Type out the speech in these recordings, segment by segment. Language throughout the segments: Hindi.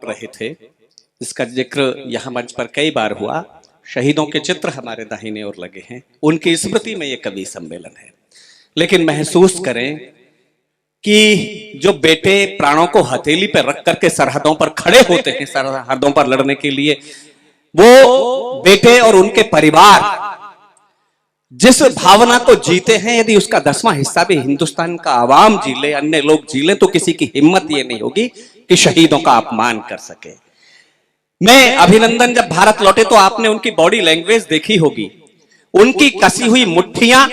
रहे थे, इसका जिक्र यहाँ मंच पर कई बार हुआ। शहीदों के चित्र हमारे दाहिने ओर लगे हैं, उनकी स्मृति में ये कवि सम्मेलन है। लेकिन महसूस करें कि जो बेटे प्राणों को हथेली पर रख करके सरहदों पर खड़े होते हैं, सरहदों पर लड़ने के लिए, वो बेटे और उनके परिवार जिस भावना को जीते हैं, यदि उसका 10वां हिस्सा भी हिंदुस्तान का आवाम जी ले, अन्य लोग जी ले, तो किसी की हिम्मत ये नहीं होगी कि शहीदों का अपमान कर सके। मैं अभिनंदन जब भारत लौटे तो आपने उनकी बॉडी लैंग्वेज देखी होगी। उनकी कसी हुई मुट्ठियां,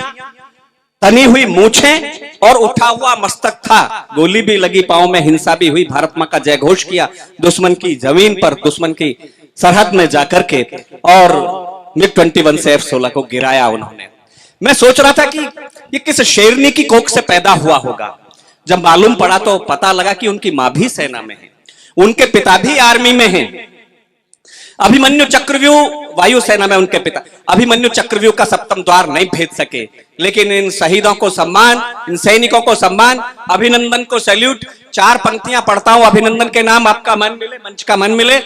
तनी हुई मूछें और उठा हुआ मस्तक था। गोली भी लगी पांव में, हिंसा भी हुई, भारत मां का जय घोष किया दुश्मन की जमीन पर, दुश्मन की सरहद में जाकर के, और MiG-21 से F-16 को गिराया उन्होंने। मैं सोच रहा था कि ये किस शेरनी की कोख से पैदा हुआ होगा। जब मालूम पड़ा तो पता लगा कि उनकी मां भी सेना में है, उनके पिता भी आर्मी में हैं। अभिमन्यु चक्रव्यूह वायुसेना में उनके पिता। अभिमन्यु चक्रव्यूह का सप्तम द्वार नहीं भेज सके, लेकिन इन शहीदों को सम्मान, इन सैनिकों को सम्मान, अभिनंदन को सैल्यूट। 4 पंक्तियां पढ़ता हूं अभिनंदन के नाम, आपका मन मिले, मंच का मन मिले।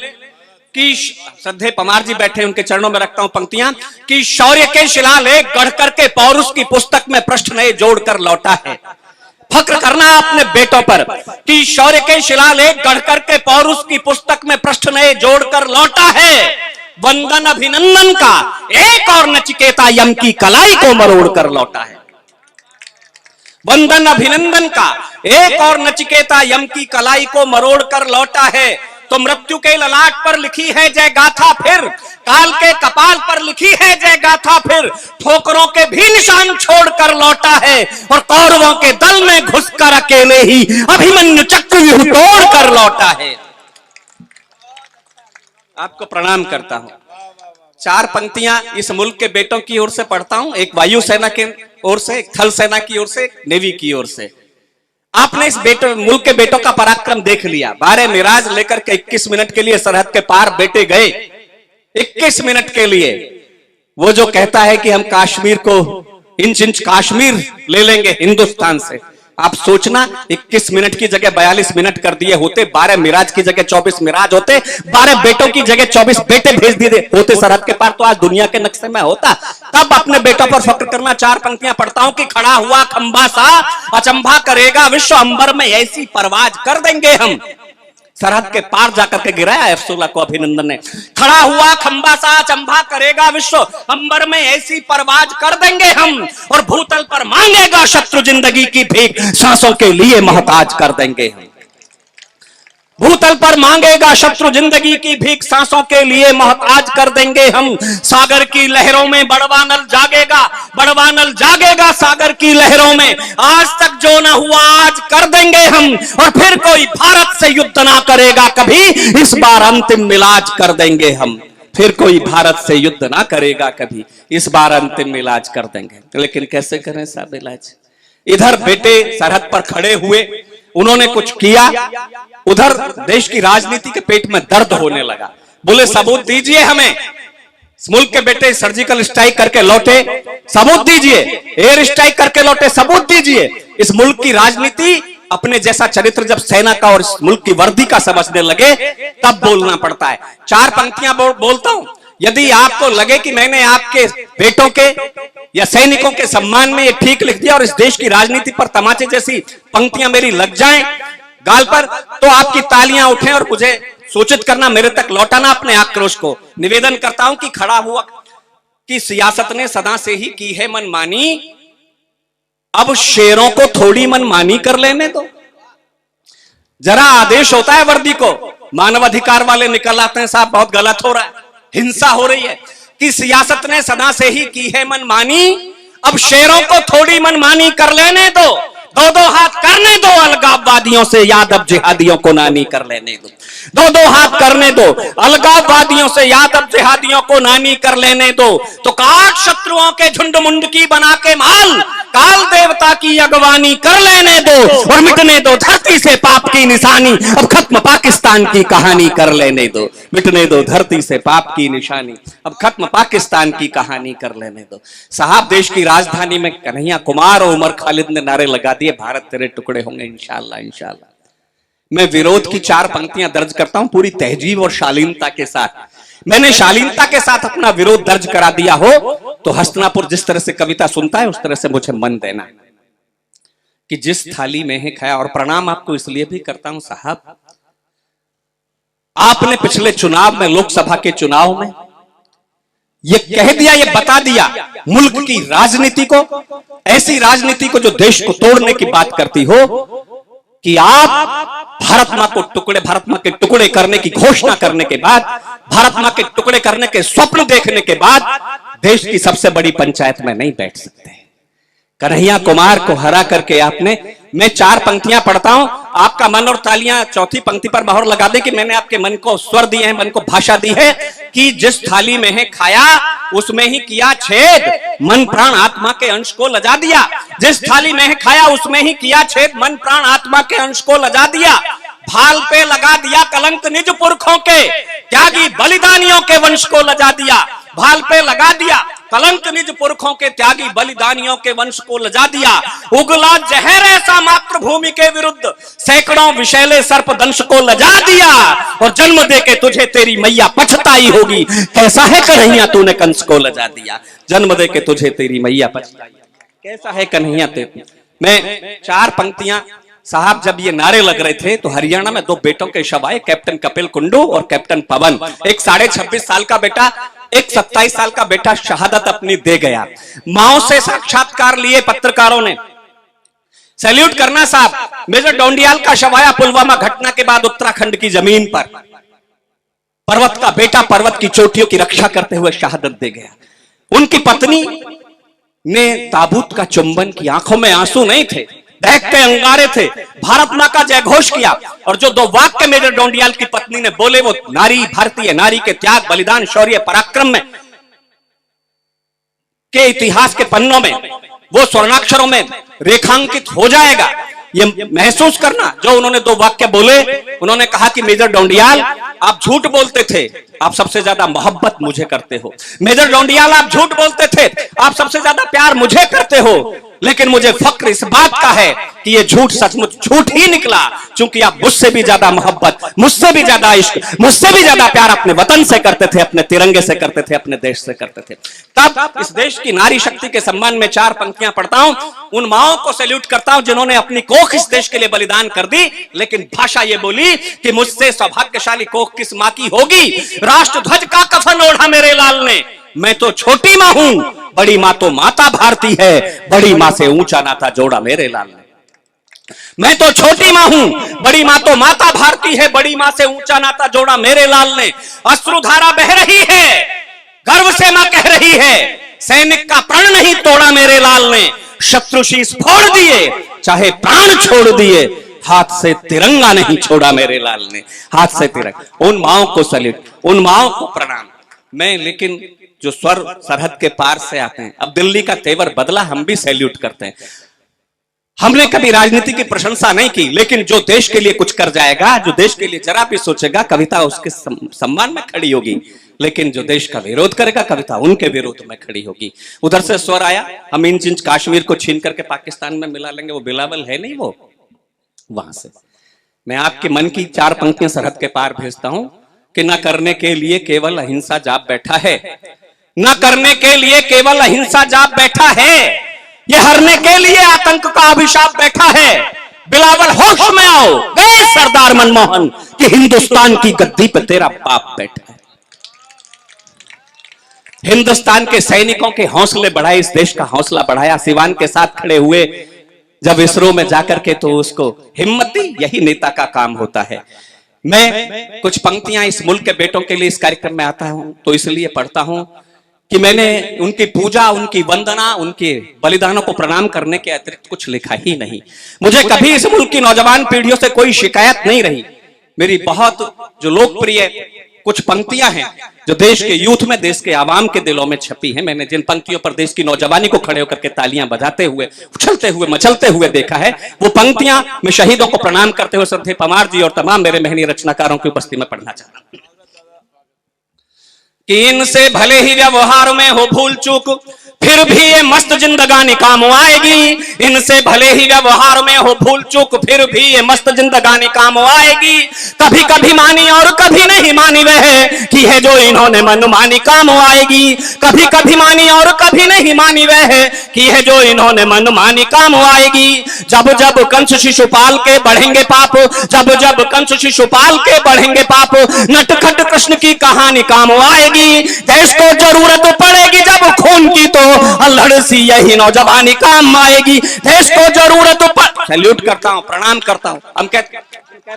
कि श्रद्धेय पमार जी बैठे, उनके चरणों में रखता हूं पंक्तियां। कि शौर्य के शिलालेख गढ़ करके पौरुष की पुस्तक में पृष्ठ नए जोड़कर लौटा है। फक्र करना अपने बेटों पर कि शौर्य के शिलालेख गढ़ करके पौरुष की पुस्तक में पृष्ठ नए जोड़कर लौटा है। वंदन अभिनंदन का एक और नचिकेता यम की कलाई को मरोड़ कर लौटा है। वंदन अभिनंदन का एक और नचिकेता यम की कलाई को मरोड़ कर लौटा है। तो मृत्यु के ललाट पर लिखी है जय गाथा, फिर काल के कपाल पर लिखी है जय गाथा, फिर ठोकरों के भी निशान छोड़कर लौटा है। और कौरवों के दल में घुसकर अकेले ही अभिमन्यु चक्रव्यूह तोड़कर लौटा है। आपको प्रणाम करता हूं। 4 पंक्तियां इस मुल्क के बेटों की ओर से पढ़ता हूं, एक वायुसेना की ओर से, एक थल सेना की ओर से, एक नेवी की ओर से। आपने इस मुल्क के बेटों का पराक्रम देख लिया। 12 मिराज लेकर के 21 मिनट के लिए सरहद के पार बेटे गए। 21 मिनट के लिए। वो जो कहता है कि हम कश्मीर को इंच इंच कश्मीर ले लेंगे हिंदुस्तान से, आप सोचना 21 मिनट की जगह 42 मिनट कर दिए होते, 12 मिराज की जगह 24 मिराज होते, 12 बेटों की जगह 24 बेटे भेज दिए होते सरहद के पार, तो आज दुनिया के नक्शे में होता। तब अपने बेटों पर फक्र करना। 4 पंक्तियां पढ़ता हूं कि खड़ा हुआ खंबा सा अचंभा करेगा विश्व, अंबर में ऐसी परवाज कर देंगे हम। सरहद के पार जाकर के गिराया F-16 को अभिनंदन ने। खड़ा हुआ खंबा सा अचंभा करेगा विश्व, अंबर में ऐसी परवाज कर देंगे हम। और भूतल पर मांगेगा शत्रु जिंदगी की भीख, सांसों के लिए मोहताज कर देंगे हम। भूतल पर मांगेगा शत्रु जिंदगी की भीख, सांसों के लिए मोहताज कर देंगे हम। सागर की लहरों में बड़वा नल जागेगा, बड़वा नल जागेगा सागर की लहरों में। आज तक जो न हुआ आज कर देंगे हम। और फिर कोई भारत से युद्ध ना करेगा कभी, इस बार अंतिम इलाज कर देंगे हम। फिर कोई भारत से युद्ध ना करेगा कभी, इस बार अंतिम इलाज कर देंगे। लेकिन कैसे करें साहब इलाज? इधर बेटे सरहद पर खड़े हुए, उन्होंने कुछ किया, उधर देश की राजनीति के पेट में दर्द होने लगा। बोले सबूत दीजिए हमें। मुल्क के बेटे सर्जिकल स्ट्राइक करके लौटे, सबूत दीजिए। एयर स्ट्राइक करके लौटे, सबूत दीजिए। इस मुल्क की राजनीति अपने जैसा चरित्र जब सेना का और इस मुल्क की वर्दी का समझने लगे, तब बोलना पड़ता है। 4 पंक्तियां बोलता हूं। यदि आपको लगे कि मैंने आपके बेटों के या सैनिकों के सम्मान में ये ठीक लिख दिया और इस देश की राजनीति पर तमाचे जैसी पंक्तियां मेरी लग जाएं गाल पर, तो आपकी तालियां उठें और मुझे सूचित करना, मेरे तक लौटाना अपने आक्रोश को। निवेदन करता हूं कि खड़ा हुआ कि सियासत ने सदा से ही की है मनमानी, अब शेरों को थोड़ी मनमानी कर लेने दो। जरा आदेश होता है वर्दी को, मानवाधिकार वाले निकल आते हैं साहब बहुत गलत हो रहा है, हिंसा हो रही है। कि सियासत ने सदा से ही की है मनमानी, अब शेरों को थोड़ी मनमानी कर लेने दो। 2-2 हाथ करने दो अलगाववादियों से, यादव जिहादियों को नानी कर लेने दो। 2-2 हाथ करने दो अलगाववादियों से, यादव जिहादियों को नानी कर लेने दो। तो काट शत्रुओं के झुंड मुंड की बना के माल, काल देवता की अगवानी कर लेने दो। और मिटने दो धरती से पाप की निशानी, अब खत्म पाकिस्तान की कहानी कर लेने दो। मिटने दो धरती से पाप की निशानी, अब खत्म पाकिस्तान की कहानी कर लेने दो। साहब देश की राजधानी में कन्हैया कुमार और उमर खालिद ने नारे लगा दिए, भारत तेरे टुकड़े होंगे इंशाअल्लाह इंशाअल्लाह। मैं विरोध की 4 पंक्तियां दर्ज करता हूं पूरी तहजीब और शालीनता के साथ। मैंने शालीनता के साथ अपना विरोध दर्ज करा दिया हो तो हस्तिनापुर जिस तरह से कविता सुनता है उस तरह से मुझे मन देना कि जिस थाली में है खाया। और प्रणाम आपको इसलिए भी करता हूं साहब, आपने पिछले चुनाव में, लोकसभा के चुनाव में ये कह दिया, ये बता दिया मुल्क की राजनीति को, ऐसी राजनीति को जो देश को तोड़ने की बात करती हो, कि आप भारत मां को टुकड़े, भारत मां के टुकड़े करने की घोषणा करने के बाद, भारत मां के टुकड़े करने के स्वप्न देखने के बाद देश की सबसे बड़ी पंचायत में नहीं बैठ सकते। कन्हैया कुमार को हरा करके आपने, मैं 4 पंक्तियां पढ़ता हूं, आपका मन और तालियां चौथी पंक्ति पर मोहर लगा दे कि मैंने आपके मन को स्वर दिए हैं, मन को भाषा दी है कि जिस थाली में है खाया उसमें ही किया छेद, मन प्राण आत्मा के अंश को लजा दिया। जिस थाली में है खाया उसमें ही किया छेद, मन प्राण आत्मा के अंश को लजा दिया। भाल पे लगा दिया कलंक निज पुरखों के, त्यागी बलिदानियों के वंश को लजा दिया। भाल पे लगा दिया कलंक निज पुरखों के, त्यागी बलिदानियों के वंश को लजा दिया। उगला जहर ऐसा मातृभूमि के विरुद्ध, सैकड़ों विषैले सर्प दंश को लजा दिया। और जन्म दे के तुझे तेरी मैया पछताई होगी, कैसा है कन्हैया तूने कंस को लजा दिया। जन्म दे के तुझे तेरी मैया पछताई, कैसा है कन्हैया तेरे। मैं 4 पंक्तियां साहब, जब ये नारे लग रहे थे तो हरियाणा में 2 बेटों के शव आए, कैप्टन कपिल कुंडू और कैप्टन पवन। एक 26.5 साल का बेटा, एक 27 साल का बेटा शहादत अपनी दे गया। माओ से साक्षात्कार लिए पत्रकारों ने, सैल्यूट करना साहब। मेजर डोंडियाल का शव आया पुलवामा घटना के बाद उत्तराखंड की जमीन पर, पर्वत का बेटा पर्वत की चोटियों की रक्षा करते हुए शहादत दे गया। उनकी पत्नी ने ताबूत का चुंबन की, आंखों में आंसू नहीं थे, दहकते अंगारे थे, भारत मां का जय घोष किया। और जो 2 वाक्य मेजर डोंडियाल की पत्नी ने बोले वो नारी, भारतीय नारी के त्याग, बलिदान, शौर्य, पराक्रम में के इतिहास के पन्नों में वो स्वर्णाक्षरों में रेखांकित हो जाएगा। ये महसूस करना, जो उन्होंने 2 वाक्य बोले, उन्होंने कहा कि मेजर डोंडियाल आप झूठ बोलते थे, आप सबसे ज्यादा मोहब्बत मुझे करते हो। मेजर डोंडियाल आप झूठ बोलते थे, आप सबसे ज्यादा प्यार मुझे करते हो, लेकिन मुझे फक्र इस बात का है कि ये झूठ सचमुच झूठ ही निकला, क्योंकि आप मुझसे भी ज्यादा मोहब्बत, मुझसे भी ज्यादा इश्क, मुझसे भी ज्यादा प्यार अपने वतन से करते थे, अपने तिरंगे से करते थे, अपने देश से करते थे। तब इस देश की नारी शक्ति के सम्मान में 4 पंक्तियां पढ़ता हूं। उन माओं को सैल्यूट करता हूं जिन्होंने अपनी कोख इस देश के लिए बलिदान कर दी, लेकिन भाषा ये बोली कि मुझसे सौभाग्यशाली कोख किस मां की होगी। राष्ट्र ध्वज का कफन ओढ़ा मेरे लाल ने, मैं तो छोटी मां हूं, बड़ी मां तो माता भारती है, बड़ी मां से ऊंचा नाता जोड़ा मेरे लाल ने। मैं तो छोटी मां हूं, बड़ी मां तो माता भारती है, बड़ी मां से ऊंचा नाता जोड़ा मेरे लाल ने। अश्रुधारा बह रही है, गर्व से मां कह रही है, सैनिक का प्राण नहीं तोड़ा मेरे लाल ने। शत्रु शीश फोड़ दिए, चाहे प्राण छोड़ दिए, हाथ से तिरंगा नहीं छोड़ा मेरे लाल ने, हाथ से तिरंगा। उन माओं को सैल्यूट, उन माओं को प्रणाम। मैं लेकिन जो स्वर सरहद के पार से आते हैं, अब दिल्ली का तेवर बदला, हम भी सैल्यूट करते हैं। हमने कभी राजनीति की प्रशंसा नहीं की, लेकिन जो देश के लिए कुछ कर जाएगा, जो देश के लिए जरा भी सोचेगा, कविता उसके सम्मान में खड़ी होगी। लेकिन जो देश का विरोध करेगा, कविता उनके विरोध में खड़ी होगी। उधर से स्वर आया, हम इंच इंच कश्मीर को छीन करके पाकिस्तान में मिला लेंगे, वो बिलावल है नहीं वो, वहां से मैं आपके मन की 4 पंक्तियां सरहद के पार भेजता हूं कि न करने के लिए केवल अहिंसा जाप बैठा है, न करने के लिए केवल अहिंसा जाप बैठा है, ये हरने के लिए आतंक का अभिशाप बैठा है। बिलावल होश में आओ, गए सरदार मनमोहन कि हिंदुस्तान की गद्दी पे तेरा बाप बैठा है। हिंदुस्तान के सैनिकों के हौसले बढ़ाए, इस देश का हौसला बढ़ाया, सिवान के साथ खड़े हुए जब इसरो में जाकर के, तो उसको हिम्मत दी, यही नेता का काम होता है। मैं कुछ पंक्तियां इस मुल्क के बेटों के लिए इस कार्यक्रम में आता हूं तो इसलिए पढ़ता हूं कि मैंने उनकी पूजा, उनकी वंदना, उनके बलिदानों को प्रणाम करने के अतिरिक्त कुछ लिखा ही नहीं। मुझे कभी इस मुल्क की नौजवान पीढ़ियों से कोई शिकायत नहीं रही। मेरी बहुत जो लोकप्रिय कुछ पंक्तियां हैं जो देश के यूथ में, देश के आवाम के दिलों में छपी हैं। मैंने जिन पंक्तियों पर देश की नौजवानी को खड़े होकर के तालियां बजाते हुए, उछलते हुए, मचलते हुए देखा है, वो पंक्तियां मैं शहीदों को प्रणाम करते हुए श्रद्धेय पवार जी और तमाम मेरे मेहनी रचनाकारों की उपस्थिति में पढ़ना चाहता हूं कि इनसे भले ही व्यवहार में हो भूल चूक, फिर भी ये मस्त जिंदगानी काम आएगी, इनसे भले ही व्यवहार में हो भूल चूक, फिर भी ये मस्त जिंदगानी काम आएगी। कभी कभी मानी और कभी नहीं मानी वह, कि है जो इन्होंने मनमानी काम आएगी। कभी कभी मानी और कभी नहीं मानी वह, कि है जो इन्होंने मनमानी काम आएगी। जब जब कंस शिशुपाल के बढ़ेंगे पाप, जब जब कंस शिशुपाल के बढ़ेंगे पाप, नटखट कृष्ण की कहानी काम आएगी। देश को जरूरत पड़ेगी जब खून की, तो अल्हड़ सी यही नौजवानी काम आएगी। देश को जरूरत सैल्यूट करता हूं, प्रणाम करता हूं। हम कहते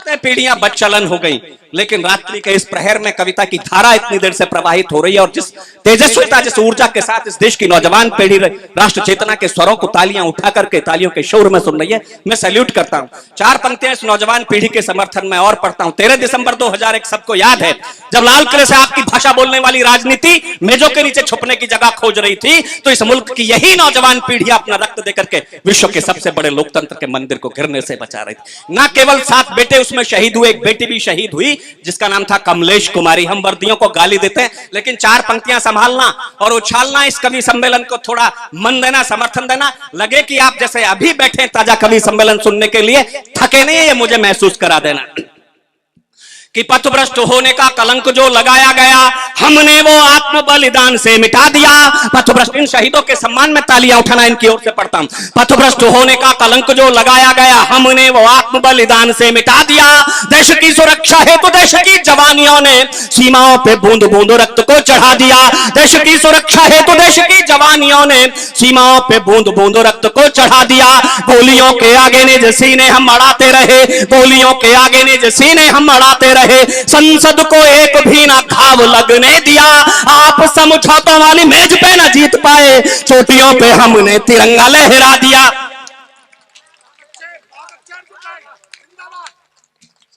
हैं पीढ़ियां बदचलन हो गई, लेकिन रात्रि के इस प्रहर में कविता की धारा इतनी देर से प्रवाहित हो रही है, और जिस तेजस्विता, जिस ऊर्जा के साथ इस देश की नौजवान पीढ़ी राष्ट्र चेतना के स्वरों को तालियां उठा करके तालियों के शोर में सुन रही है, मैं सैल्यूट करता हूं। चार पंक्तियां इस नौजवान पीढ़ी के समर्थन में और पढ़ता हूं। 13 दिसंबर 2001 सबको याद है, जब लाल किले से आपकी भाषा बोलने वाली राजनीति मेजों के नीचे छुपने की जगह खोज रही थी, तो इस मुल्क की यही नौजवान पीढ़ी अपना रक्त देकर के विश्व के सबसे बड़े लोकतंत्र के मंदिर को गिरने से बचा रही थी। न केवल 7 बेटे उसमें शहीद हुए, एक बेटी भी शहीद हुई जिसका नाम था कमलेश कुमारी। हम वर्दियों को गाली देते हैं, लेकिन 4 पंक्तियां संभालना और उछालना, इस कवि सम्मेलन को थोड़ा मन देना, समर्थन देना। लगे कि आप जैसे अभी बैठे ताजा कवि सम्मेलन सुनने के लिए, थके नहीं है, ये मुझे महसूस करा देना कि पथभ्रष्ट होने का कलंक जो लगाया गया, हमने वो आत्म बलिदान से मिटा दिया। पथभ्रष्ट, इन शहीदों के सम्मान में तालियां उठाना इनकी ओर से पढ़ता हूं। पथभ्रष्ट होने का कलंक जो लगाया गया, हमने वो आत्म बलिदान से मिटा दिया। देश की सुरक्षा हेतु देश की जवानियों ने सीमाओं पे बूंद बूंद रक्त को चढ़ा दिया। देश की सुरक्षा हेतु देश की जवानियों ने सीमाओं पे बूंद बूंद रक्त को चढ़ा दिया। गोलियों के आगे निज सीने हम अड़ाते रहे, गोलियों के आगे निज सीने हम अड़ाते रहे, संसद को एक भी ना घाव लगने दिया। आप समझौतों वाली मेज पे ना जीत पाए, चोटियों पे हमने तिरंगा लहरा दिया।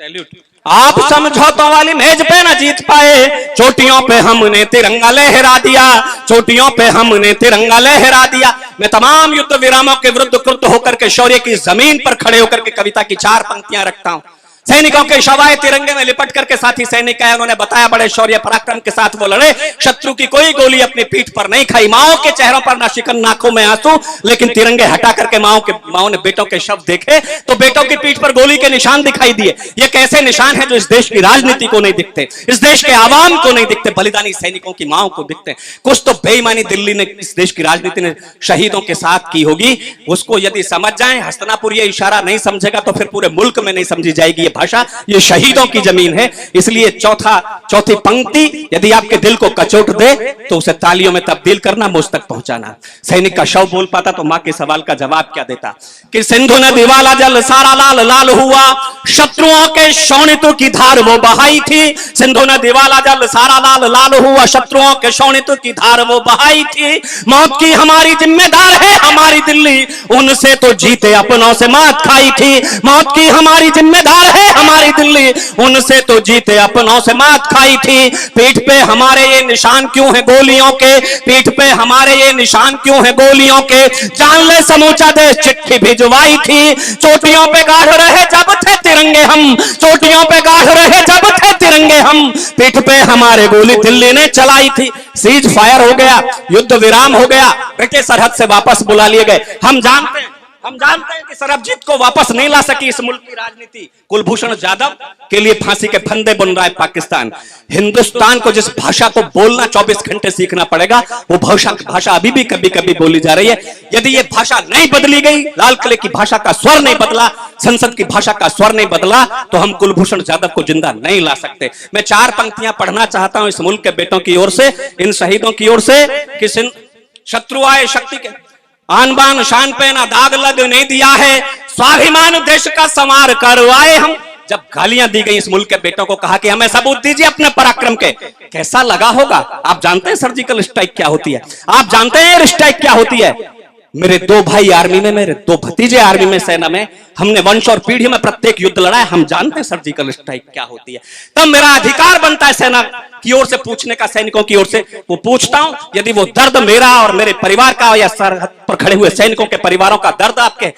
सैल्यूट। आप समझौतों वाली मेज पे ना जीत पाए, चोटियों पे हमने तिरंगा लहरा दिया, चोटियों पे हमने तिरंगा लहरा दिया। मैं तमाम युद्ध विरामों के विरुद्ध क्रुद्ध होकर के शौर्य की जमीन पर खड़े होकर के कविता की 4 पंक्तियां रखता हूं। सैनिकों के शवाए तिरंगे में लिपट करके साथी सैनिक आए, उन्होंने बताया बड़े शौर्य पराक्रम के साथ वो लड़े, शत्रु की कोई गोली अपनी पीठ पर नहीं खाई। माओ के चेहरों पर ना शिकन, नाकों में आंसू, लेकिन तिरंगे हटा करके माओ ने बेटों के शव देखे तो बेटों की पीठ पर गोली के निशान दिखाई दिए। ये कैसे निशान है जो इस देश की राजनीति को नहीं दिखते, इस देश के आवाम को नहीं दिखते, बलिदानी सैनिकों की माओ को दिखते हैं। कुछ तो बेईमानी दिल्ली ने, इस देश की राजनीति ने शहीदों के साथ की होगी, उसको यदि समझ जाए। हस्तनापुर ये इशारा नहीं समझेगा तो फिर पूरे मुल्क में नहीं समझी जाएगी ये भाषा। ये शहीदों की जमीन है, इसलिए चौथी पंक्ति यदि आपके दिल को कचोट दे तो उसे तालियों में तब्दील करना, मुझ तक पहुंचाना। सैनिक का शव बोल पाता तो मां के सवाल का जवाब क्या देता कि सिंधु नदी वाला जल सारा लाल लाल हुआ, शत्रुओं के शोणित की धार वो बहाई थी। सिंधु नदी वाला जल सारा लाल लाल हुआ, शत्रुओं के शोणित की धार वो बहाई थी। मौत की हमारी जिम्मेदार है हमारी दिल्ली, उनसे तो जीते अपनों से मात खाई थी। मौत की हमारी जिम्मेदार है हमारी दिल्ली, उनसे तो जीते अपनों से मात खाई थी। पीठ पे हमारे ये निशान क्यों है गोलियों के, पीठ पे हमारे ये निशान क्यों है गोलियों के, जान ले समूचा देश चिट्ठी भिजवाई थी। चोटियों पे गाढ़ रहे जब थे तिरंगे हम, चोटियों पे गाढ़ रहे जब थे तिरंगे हम, पीठ पे हमारे गोली दिल्ली ने चलाई थी। सीज फायर हो गया, युद्ध विराम हो गया, ब्रिटिश सरहद से वापस बुला लिए गए। हम जानते हैं कि सरबजीत को वापस नहीं ला सकी इस मुल्क की राजनीति। कुलभूषण जाधव के लिए फांसी के फंदे बन रहा है पाकिस्तान। हिंदुस्तान को जिस भाषा को बोलना 24 घंटे सीखना पड़ेगा, वो भाषा अभी भी कभी कभी बोली जा रही है। यदि ये भाषा नहीं बदली गई, लाल किले की भाषा का स्वर नहीं बदला, संसद की भाषा का स्वर नहीं बदला, तो हम कुलभूषण जाधव को जिंदा नहीं ला सकते। मैं 4 पंक्तियां पढ़ना चाहता हूं इस मुल्क के बेटों की ओर से, इन शहीदों की ओर से कि शत्रु आए शक्ति के आन बान शान पे ना दाग लगने दिया है, स्वाभिमान देश का संवार करवाए हम। जब गालियां दी गई इस मुल्क के बेटों को, कहा कि हमें सबूत दीजिए अपने पराक्रम के, कैसा लगा होगा? आप जानते हैं सर्जिकल स्ट्राइक क्या होती है? आप जानते हैं एयर स्ट्राइक क्या होती है? मेरे 2 भाई आर्मी में, मेरे 2 भतीजे आर्मी में, सेना में, हमने वंश और पीढ़ी में प्रत्येक युद्ध लड़ा है। हम जानते हैं सर्जिकल स्ट्राइक क्या होती है। तब मेरा अधिकार बनता है सेना की ओर से पूछने का, सैनिकों की ओर से वो पूछता हूं। यदि वो दर्द मेरा और मेरे परिवार का या सरहद पर खड़े हुए सैनिकों के परिवारों का दर्द आपके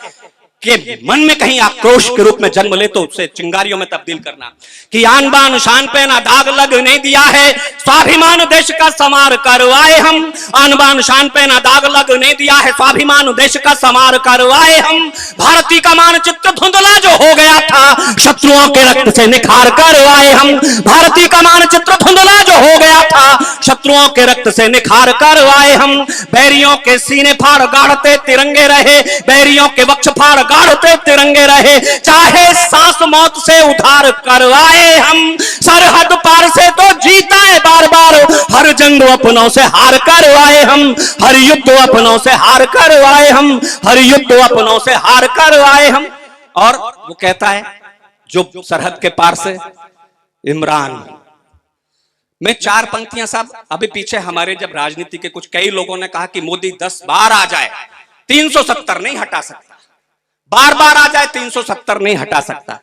कि मन में कहीं आक्रोश के रूप में जन्म ले तो उसे चिंगारियों में तब्दील करना कि आन बान शान पे ना दाग लगने दिया है, स्वाभिमान देश का समार करवाए हम। आन बान शान पे ना दाग लगने दिया है, स्वाभिमान देश का समार करवाए हम। भारती का मानचित्र धुंधला जो हो गया था, शत्रुओं के रक्त से निखार करवाए हम। भारती का मानचित्र धुंधला जो हो गया था, शत्रुओं के रक्त से निखार करवाए हम। बैरियों के सीने फाड़ गाड़ते तिरंगे रहे, बैरियों के वक्ष फाड़ गाड़ते तिरंगे रहे, चाहे सांस मौत से उधार करवाए हम। सरहद पार से तो जीता है बार बार, हर जंग अपनों से हार करवाए हम। हर युद्ध अपनों से हार करवाए हम, हर युद्ध अपनों से हार करवाए हम। और वो कहता है जो सरहद के पार से इमरान में 4 पंक्तियां साहब। अभी पीछे हमारे जब राजनीति के कुछ कई लोगों ने कहा कि मोदी 10 बार आ जाए 370 नहीं हटा सकता, बार बार आ जाए 370 नहीं हटा सकता।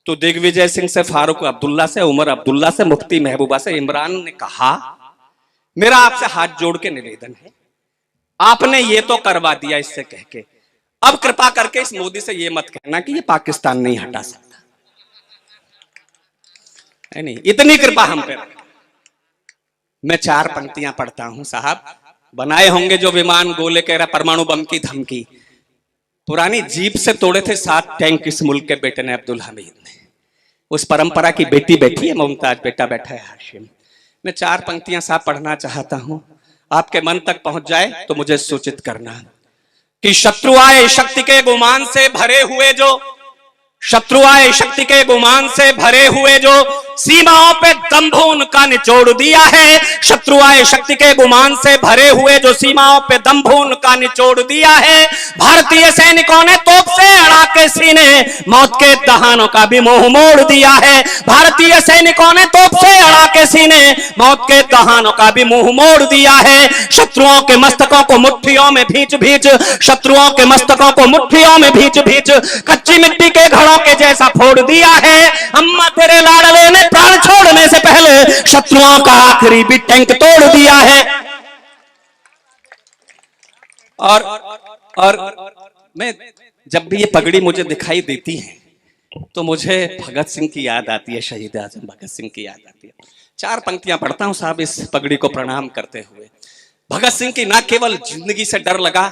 तो दिग्विजय सिंह से, फारूक अब्दुल्ला से, उमर अब्दुल्ला से, मुफ्ती महबूबा से इमरान ने कहा मेरा आपसे हाथ जोड़ के निवेदन है, आपने ये तो करवा दिया इससे कह के, अब कृपा करके इस मोदी से ये मत कहना कि ये पाकिस्तान नहीं हटा सकता। नहीं, इतनी कृपा हम पे। मैं 4 पंक्तियां पढ़ता हूं साहब। बनाए होंगे जो विमान गोले कह रहा परमाणु बम की धमकी, पुरानी जीप से तोड़े थे 7 टैंक इस मुल्क के बेटे ने, अब्दुल हमीद ने। उस परंपरा की बेटी बैठी है मुमताज, बेटा बैठा है हाशिम। मैं 4 पंक्तियां साहब पढ़ना चाहता हूं, आपके मन तक पहुंच जाए तो मुझे सूचित करना कि शत्रु आए शक्ति के गुमान से भरे हुए जो, शत्रु आए शक्ति के गुमान से भरे हुए जो, सीमाओं पे दंभ उनका निचोड़ दिया है। शत्रु आए शक्ति के गुमान से भरे हुए जो, सीमाओं पे दंभ उनका निचोड़ दिया है। भारतीय सैनिकों ने तोप से अड़ा के सीने मौत के दहानों का भी मुंह मोड़ दिया है। भारतीय सैनिकों ने तोप से अड़ा के सीने मौत के दहानों का भी मुंह मोड़ दिया है। शत्रुओं के मस्तकों को मुट्ठियों में भींच भींच, शत्रुओं के मस्तकों को मुट्ठियों में भींच भींच कच्ची मिट्टी के घड़ों के जैसा फोड़ दिया है। अम्मा तेरे लाडले ने प्राण छोड़ने से पहले शत्रुओं का आखिरी भी टैंक तोड़ दिया है। और मैं जब भी ये पगड़ी मुझे दिखाई देती है तो मुझे भगत सिंह की याद आती है, शहीद आजम भगत सिंह की याद आती है। 4 पंक्तियां पढ़ता हूं साहब इस पगड़ी को प्रणाम करते हुए। भगत सिंह की ना केवल जिंदगी से डर लगा,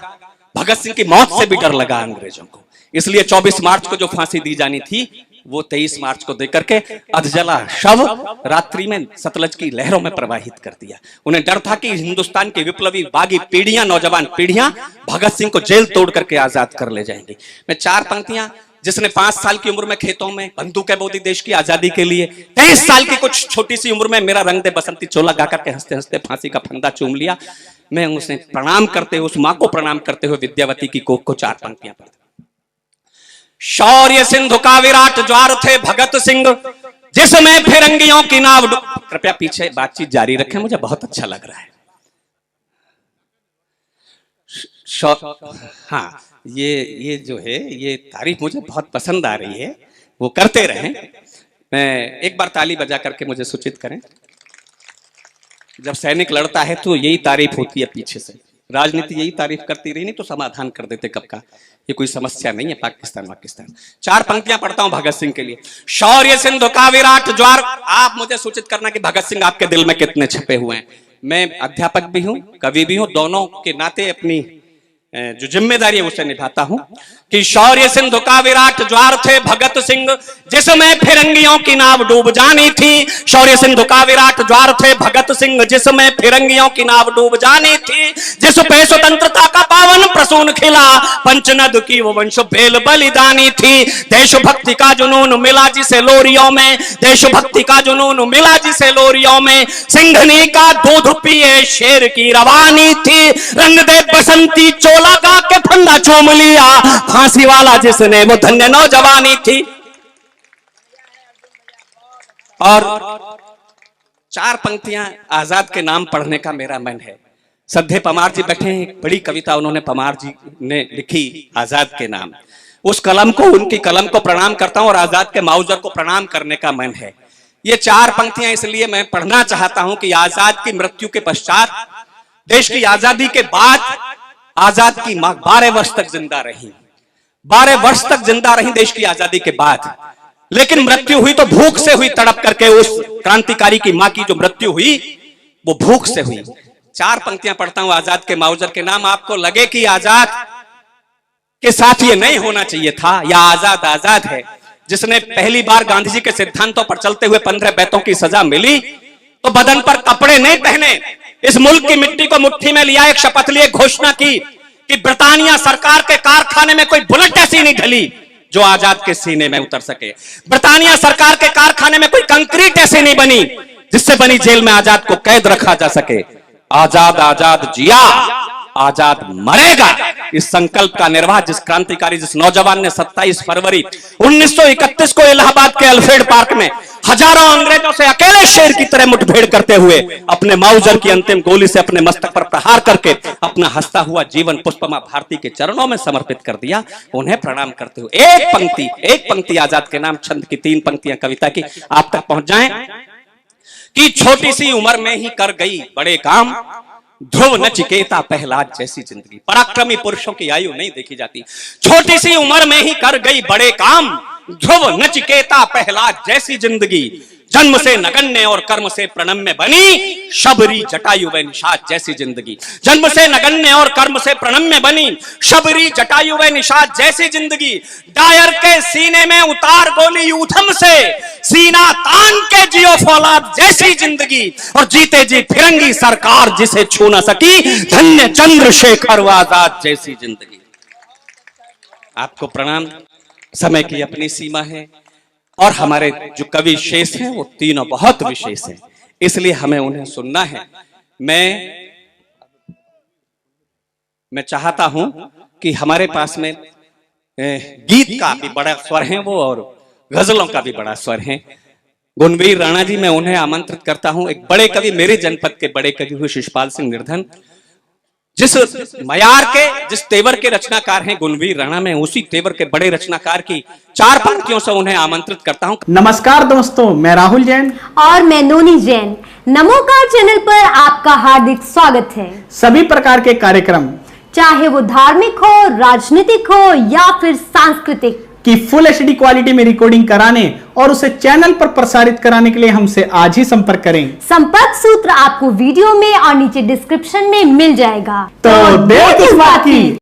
भगत सिंह की मौत से भी डर लगा अंग्रेजों को। इसलिए 24 मार्च को जो फांसी दी जानी थी वो 23 मार्च को देकर के अधजला शव रात्रि में सतलज की लहरों में प्रवाहित कर दिया। उन्हें डर था कि हिंदुस्तान की विप्लवी बागी पीढ़ियां, नौजवान पीढ़ियां भगत सिंह को जेल तोड़ करके आजाद कर ले जाएंगी। मैं 4 पंक्तियां, जिसने 5 साल की उम्र में खेतों में बंदूकें बो दी देश की आजादी के लिए, 23 साल की कुछ छोटी सी उम्र में मेरा रंग दे बसंती चोला गाकर के हंसते हंसते फांसी का फंदा चूम लिया। मैं उसे प्रणाम करते हुए, उस मां को प्रणाम करते हुए विद्यावती की कोख को 4 पंक्तियां पढ़ता। शौर्य सिंधु का विराट ज्वार थे भगत सिंह, जिसमें फिरंगियों की नाव। कृपया पीछे बातचीत जारी रखें, मुझे बहुत अच्छा लग रहा है। हाँ, ये जो है ये तारीफ मुझे बहुत पसंद आ रही है, वो करते रहें। मैं एक बार ताली बजा करके मुझे सूचित करें। जब सैनिक लड़ता है तो यही तारीफ होती है पीछे से, राजनीति यही तारीफ करती रही, नहीं तो समाधान कर देते कब का। ये कोई समस्या नहीं है पाकिस्तान। 4 पंक्तियां पढ़ता हूं भगत सिंह के लिए। शौर्य सिंधु का विराट ज्वार। आप मुझे सूचित करना कि भगत सिंह आपके दिल में कितने छपे हुए हैं। मैं अध्यापक भी हूं, कवि भी हूं, दोनों के नाते अपनी जो जिम्मेदारी है उसे निभाता हूं कि शौर्य सिंधु का विराट ज्वार थे भगत सिंह, जिसमें फिरंगियों की नाव डूब जानी थी। शौर्य सिंधु का विराट ज्वार थे भगत सिंह, जिसमें फिरंगियों की नाव डूब जानी थी। जिस पे स्वतंत्रता का पावन प्रसून खिला, पंचनद की वो वंश भेल बलिदानी थी। देशभक्ति का जुनून मिला जिसे लोरियों में, देशभक्ति का जुनून मिला जिसे लोरियों में। सिंघनी का दूध पिए शेर की रवानी थी। रंग दे बसंती चोला गा के फंदा चूम लिया, फांसी वाला जिसने वो धन्य नौजवानी थी। और 4 पंक्तियां आजाद के नाम पढ़ने का मेरा मन है। सद्धे पमार जी बैठे हैं, एक बड़ी कविता उन्होंने पमार जी ने लिखी आजाद के नाम। उस कलम को, उनकी कलम को प्रणाम करता हूं और आजाद के माउजर को प्रणाम करने का मन है। ये 4 पंक्तियां इसलिए मैं पढ़ना चाहता हूं कि आजाद की मृत्यु के पश्चात, देश की आजादी के बाद आजाद की मां 12 वर्ष तक जिंदा रही। 12 वर्ष तक जिंदा रही देश की आजादी के बाद, लेकिन मृत्यु हुई तो भूख से हुई, तड़प करके। उस क्रांतिकारी की मां की जो मृत्यु हुई वो भूख से हुई। 4 पंक्तियां पढ़ता हूं आजाद के माउजर के नाम। आपको लगे कि आजाद के साथ ये नहीं होना चाहिए था, या आजाद आजाद है। जिसने पहली बार गांधी जी के सिद्धांतों पर चलते हुए 15 बैतों की सजा मिली तो बदन पर कपड़े नहीं पहने, इस मुल्क की मिट्टी को मुट्ठी में लिया, एक शपथ ली, एक घोषणा की कि ब्रिटानिया सरकार के कारखाने में कोई बुलेट ऐसी नहीं ढली जो आजाद के सीने में उतर सके। ब्रिटानिया सरकार के कारखाने में कोई कंक्रीट ऐसी नहीं बनी जिससे बनी जेल में आजाद को कैद रखा जा सके। आजाद आजाद जिया, आजाद मरेगा, इस संकल्प का निर्वाह जिस क्रांतिकारी, जिस नौजवान ने 27 फरवरी 1931 को इलाहाबाद के अल्फ्रेड पार्क में हजारों अंग्रेजों से अकेले शेर की तरह मुठभेड़ करते हुए अपने माउजर की अंतिम गोली से अपने मस्तक पर प्रहार करके अपना हंसता हुआ जीवन पुष्पमा भारती के चरणों में समर्पित कर दिया, उन्हें प्रणाम करते हुए एक पंक्ति आजाद के नाम, छंद की 3 पंक्तियां कविता की आप तक पहुंच जाएं कि छोटी सी उम्र में ही कर गई बड़े काम, ध्रुव नचिकेता प्रहलाद जैसी जिंदगी। पराक्रमी पुरुषों की आयु नहीं देखी जाती। छोटी सी उम्र में ही कर गई बड़े काम, ध्रुव नचिकेता प्रहलाद जैसी जिंदगी। जन्म से नगण्य और कर्म से प्रणम्य बनी, शबरी जटायु व निषाद जैसी जिंदगी। जन्म से नगण्य और कर्म से प्रणम्य बनी, शबरी जटायु व निषाद जैसी जिंदगी। डायर के सीने में उतार गोली यूथम से, सीना तान के जियो फौलाद जैसी जिंदगी। और जीते जी फिरंगी सरकार जिसे छू न सकी, धन्य चंद्रशेखर आजाद जैसी जिंदगी। आपको प्रणाम। समय की अपनी सीमा है और हमारे जो कवि शेष हैं वो तीनों बहुत विशेष हैं, इसलिए हमें उन्हें सुनना है। मैं चाहता हूं कि हमारे पास में गीत का भी बड़ा स्वर है वो, और गजलों का भी बड़ा स्वर है। गुणवीर राणा जी, मैं उन्हें आमंत्रित करता हूं। एक बड़े कवि, मेरे जनपद के बड़े कवि हुए शिषपाल सिंह निर्धन, जिस मयार के, जिस तेवर के रचनाकार हैं गुणवीर राणा, में उसी तेवर के बड़े रचनाकार की 4 पंक्तियों से उन्हें आमंत्रित करता हूं। नमस्कार दोस्तों, मैं राहुल जैन और मैं नोनी जैन। नमोकार चैनल पर आपका हार्दिक स्वागत है। सभी प्रकार के कार्यक्रम, चाहे वो धार्मिक हो, राजनीतिक हो या फिर सांस्कृतिक, की फुल एचडी क्वालिटी में रिकॉर्डिंग कराने और उसे चैनल पर प्रसारित कराने के लिए हमसे आज ही संपर्क करें। संपर्क सूत्र आपको वीडियो में और नीचे डिस्क्रिप्शन में मिल जाएगा। तो देर किस बात की।